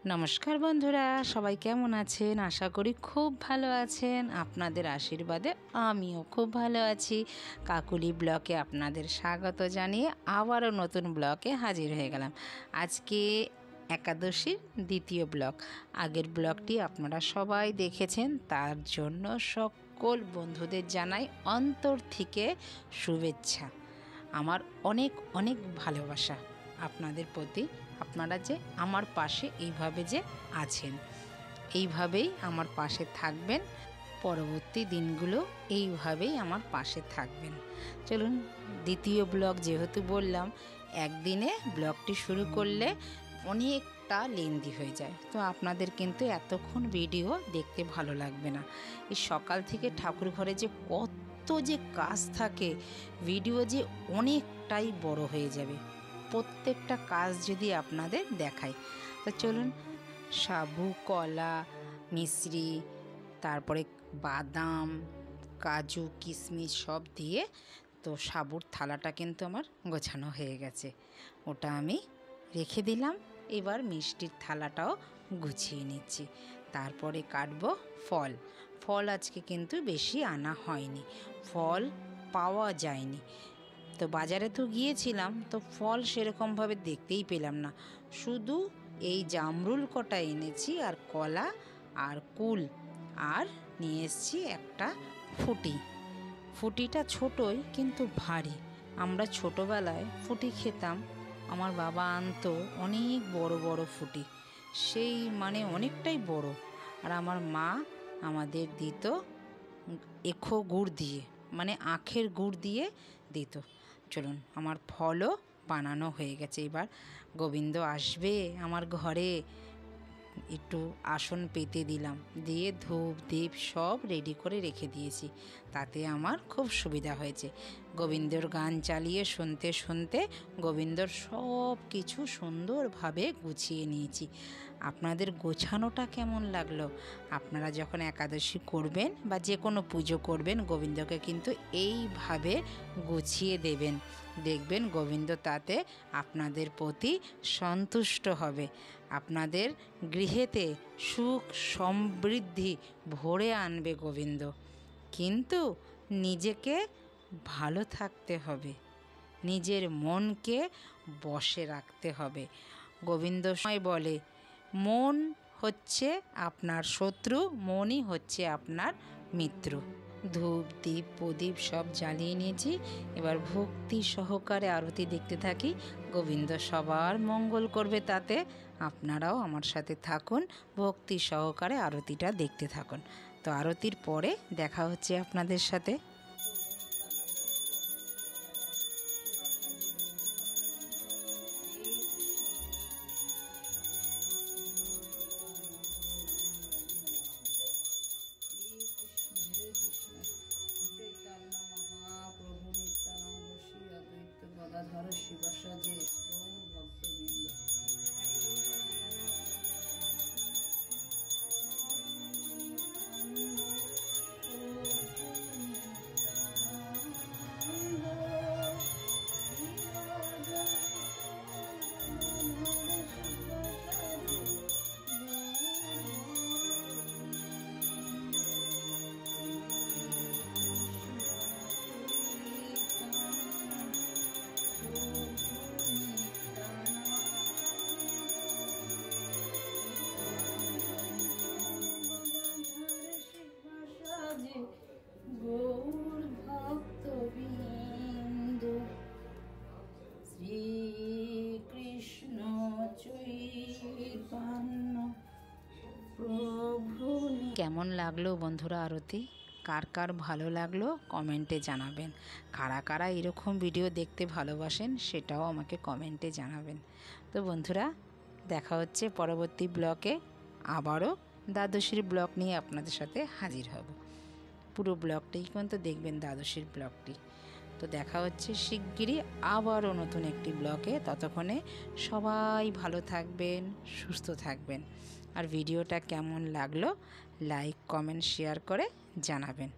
নমস্কার বন্ধুরা, সবাই কেমন আছেন? আশা করি খুব ভালো আছেন। আপনাদের আশীর্বাদে আমিও খুব ভালো আছি। কাকুলি ব্লকে আপনাদের স্বাগত জানিয়ে আবারও নতুন ব্লকে হাজির হয়ে গেলাম। আজকে একাদশীর দ্বিতীয় ব্লক। আগের ব্লকটি আপনারা সবাই দেখেছেন, তার জন্য সকল বন্ধুদের জানাই অন্তর থেকে শুভেচ্ছা। আমার অনেক অনেক ভালোবাসা আপনাদের প্রতি। আপনারা যে আমার পাশে এইভাবে যে আছেন, এইভাবেই আমার পাশে থাকবেন। পরবর্তী দিনগুলো এইভাবেই আমার পাশে থাকবেন। চলুন, দ্বিতীয় ব্লগ যেহেতু বললাম, একদিনে ব্লগটি শুরু করলে অনেকটা লেন্দি হয়ে যায়, তো আপনাদের কিন্তু এতক্ষণ ভিডিও দেখতে ভালো লাগবে না। এই সকাল থেকে ঠাকুর ঘরে যে কত যে কাজ থাকে, ভিডিও যে অনেকটাই বড় হয়ে যাবে প্রত্যেকটা কাজ যদি আপনাদের দেখাই। তো চলুন, সাবু, কলা, মিশ্রি, তারপরে বাদাম, কাজু, কিশমিশ সব দিয়ে তো সাবুর থালাটা কিন্তু আমার গোছানো হয়ে গেছে, ওটা আমি রেখে দিলাম। এবার মিষ্টির থালাটাও গুছিয়ে নিচ্ছি। তারপরে কাটবো ফল। ফল আজকে কিন্তু বেশি আনা হয়নি, ফল পাওয়া যায়নি। তো বাজারে তো গিয়েছিলাম, তো ফল সেরকমভাবে দেখতেই পেলাম না। শুধু এই জামরুল কটা এনেছি, আর কলা, আর কুল, আর নিয়ে এসেছি একটা ফুটি। ফুটিটা ছোটোই কিন্তু ভারী। আমরা ছোটোবেলায় ফুটি খেতাম, আমার বাবা আনতো অনেক বড় বড় ফুটি, সেই মানে অনেকটাই বড়। আর আমার মা আমাদের দিত এখো গুড় দিয়ে, মানে আখের গুড় দিয়ে দিত। চলুন, আমার ফলও বানানো হয়ে গেছে। এবার গোবিন্দ আসবে আমার ঘরে, একটু আসন পেতে দিলাম, দিয়ে ধূপ দীপ সব রেডি করে রেখে দিয়েছি। তাতে আমার খুব সুবিধা হয়েছে। গোবিন্দর গান চালিয়ে শুনতে শুনতে গোবিন্দর সব কিছু সুন্দরভাবে গুছিয়ে নিয়েছি। আপনাদের গোছানোটা কেমন লাগলো? আপনারা যখন একাদশী করবেন বা যে কোনো পুজো করবেন, গোবিন্দকে কিন্তু এইভাবে গুছিয়ে দেবেন। দেখবেন গোবিন্দ তাতে আপনাদের প্রতি সন্তুষ্ট হবে। আপনাদের গৃহেতে সুখ সমৃদ্ধি ভরে আনবে গোবিন্দ। কিন্তু নিজেকে ভালো থাকতে হবে, নিজের মনকে বশে রাখতে হবে। গোবিন্দ সময় বলে, মন হচ্ছে আপনার শত্রু, মনই হচ্ছে আপনার মিত্র। ধূপ দীপ প্রদীপ সব জ্বালিয়ে নিয়েছি। এবার ভক্তি সহকারে আরতি দেখতে থাকি। গোবিন্দ সবার মঙ্গল করবে, তাতে আপনারাও আমার সাথে থাকুন, ভক্তি সহকারে আরতিটা দেখতে থাকুন। তো আরতির পরে দেখা হচ্ছে আপনাদের সাথে। মহাপ্রভু নিত্যানন্দ শ্রী অদ্বৈত গদাধর শিবাসাদে গৌর ভক্তবৃন্দ। গৌর ভক্তবৃন্দ, শ্রীকৃষ্ণ চৈতন্য প্রভু। কেমন লাগলো বন্ধুরা আরতি? কার কার ভালো লাগলো কমেন্টে জানাবেন। কারা কারা এরকম ভিডিও দেখতে ভালোবাসেন সেটাও আমাকে কমেন্টে জানাবেন। তো বন্ধুরা, দেখা হচ্ছে পরবর্তী ব্লকে। আবারও দ্বাদশীর ব্লক নিয়ে আপনাদের সাথে হাজির হব। পুরো ব্লগটাই কিন্তু দেখবেন, দ্বাদশীর ব্লগটি। তো দেখা হচ্ছে শিগগিরই আবারও নতুন একটি ব্লগে। ততক্ষণে সবাই ভালো থাকবেন, সুস্থ থাকবেন। আর ভিডিওটা কেমন লাগলো লাইক কমেন্ট শেয়ার করে জানাবেন।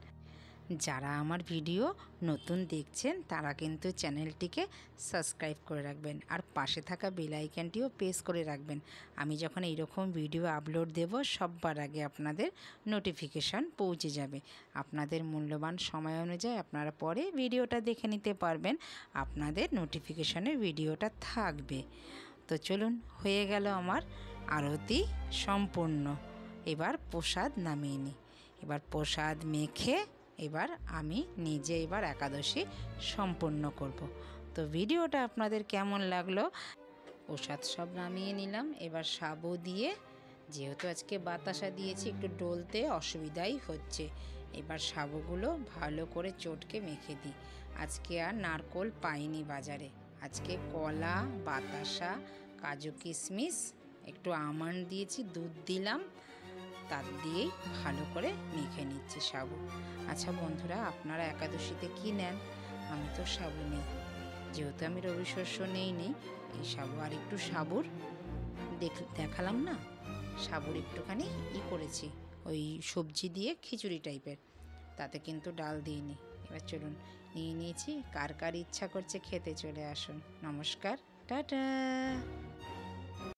যারা আমার ভিডিও নতুন দেখছেন তারা কিন্তু চ্যানেলটিকে সাবস্ক্রাইব করে রাখবেন আর পাশে থাকা বেল আইকনটিও প্রেস করে রাখবেন। আমি যখন এইরকম ভিডিও আপলোড দেব সবার আগে আপনাদের নোটিফিকেশান পৌঁছে যাবে। আপনাদের মূল্যবান সময় অনুযায়ী আপনারা পরে ভিডিওটা দেখে নিতে পারবেন, আপনাদের নোটিফিকেশানে ভিডিওটা থাকবে। তো চলুন, হয়ে গেল আমার আরতি সম্পূর্ণ। এবার প্রসাদ নামিয়ে নিই। এবার প্রসাদ মেখে এবার আমি নিজে একাদশী সম্পূর্ণ করব। তো ভিডিওটা আপনাদের কেমন লাগলো? প্রসাদ সব নামিয়ে নিলাম। এবার সাবু দিয়ে, যেহেতু আজকে বাতাসা দিয়েছি একটু ডলতে অসুবিধাই হচ্ছে, এবার সাবুগুলো ভালো করে চটকে মেখে দিই। আজকে আর নারকোল পাইনি বাজারে, আজকে কলা, বাতাসা, কাজু কিশমিশ, একটু আমন্ড দিয়েছি, দুধ দিলাম, তার দিয়েই ভালো করে মেখে নিচ্ছি সাবু। আচ্ছা বন্ধুরা, আপনারা একাদশীতে কি নেন? আমি তো সাবু নেই, যেহেতু আমি রবি শস্য নেই এই সাবু। আর একটু সাবুর দেখালাম না, সাবুর একটুখানি করেছি, ওই সবজি দিয়ে খিচুড়ি টাইপের, তাতে কিন্তু ডাল দিইনি। এবার চলুন, নিয়ে নিয়েছি, কার কার ইচ্ছা করছে খেতে চলে আসুন। নমস্কার, টাটা।